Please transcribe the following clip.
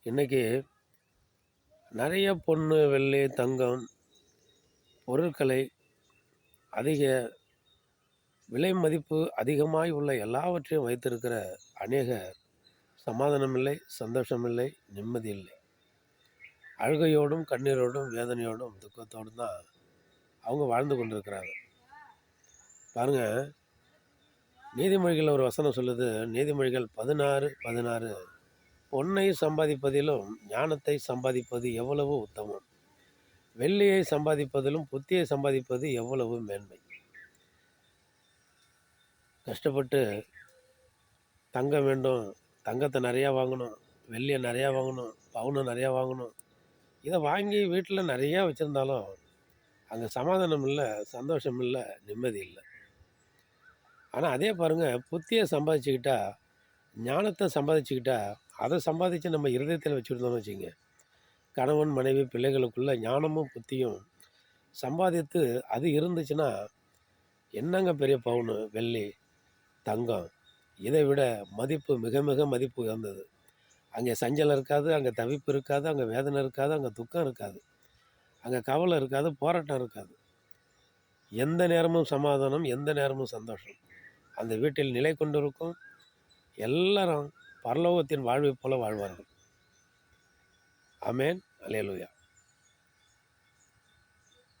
இன்றைக்கி நிறைய பொண்ணு, வெள்ளி, தங்கம், பொருட்களை அதிக விலை மதிப்பு அதிகமாய் உள்ள எல்லாவற்றையும் வைத்திருக்கிற அநேகர் சமாதானமில்லை, சந்தோஷமில்லை, நிம்மதி இல்லை. அழுகையோடும், கண்ணீரோடும், வேதனையோடும், துக்கத்தோடும் தான் அவங்க வாழ்ந்து கொண்டிருக்கிறாங்க. பாருங்கள், நீதிமொழிகள் ஒரு வசனம் சொல்லுது. நீதிமொழிகள் 16:16, பொன்னை சம்பாதிப்பதிலும் ஞானத்தை சம்பாதிப்பது எவ்வளவு உத்தமம், வெள்ளியை சம்பாதிப்பதிலும் புத்தியை சம்பாதிப்பது எவ்வளவு மேன்மை. கஷ்டப்பட்டு தங்கம் வேண்டும், தங்கத்தை நிறையா வாங்கணும், வெள்ளியை நிறையா வாங்கணும், பவுனை நிறையா வாங்கணும். இதை வாங்கி வீட்டில் நிறையா வச்சுருந்தாலும் அங்கே சமாதானம் இல்லை, சந்தோஷம் இல்லை, நிம்மதி இல்லை. ஆனால் அதே பாருங்கள், புத்தியை சம்பாதிச்சுக்கிட்டா, ஞானத்தை சம்பாதிச்சுக்கிட்டா, அதை சம்பாதிச்சு நம்ம இருதயத்தில் வச்சுருந்தோம்னு வச்சுங்க, கணவன் மனைவி பிள்ளைகளுக்குள்ள ஞானமும் புத்தியும் சம்பாதித்து அது இருந்துச்சுன்னா என்னங்க பெரிய பவுனு, வெள்ளி, தங்கம், இதை விட மதிப்பு மிக மிக மதிப்பு உயர்ந்தது. அங்கே சஞ்சலம் இருக்காது, அங்கே தவிப்பு இருக்காது, அங்கே வேதனை இருக்காது, அங்கே துக்கம் இருக்காது, அங்கே கவலை இருக்காது, போராட்டம் இருக்காது. எந்த நேரமும் சமாதானம், எந்த நேரமும் சந்தோஷம் அந்த வீட்டில் நிலை கொண்டிருக்கும். எல்லாரும் பரலோகத்தின் வாழ்வை போல வாழ்வார்கள். ஆமென். அல்லேலூயா.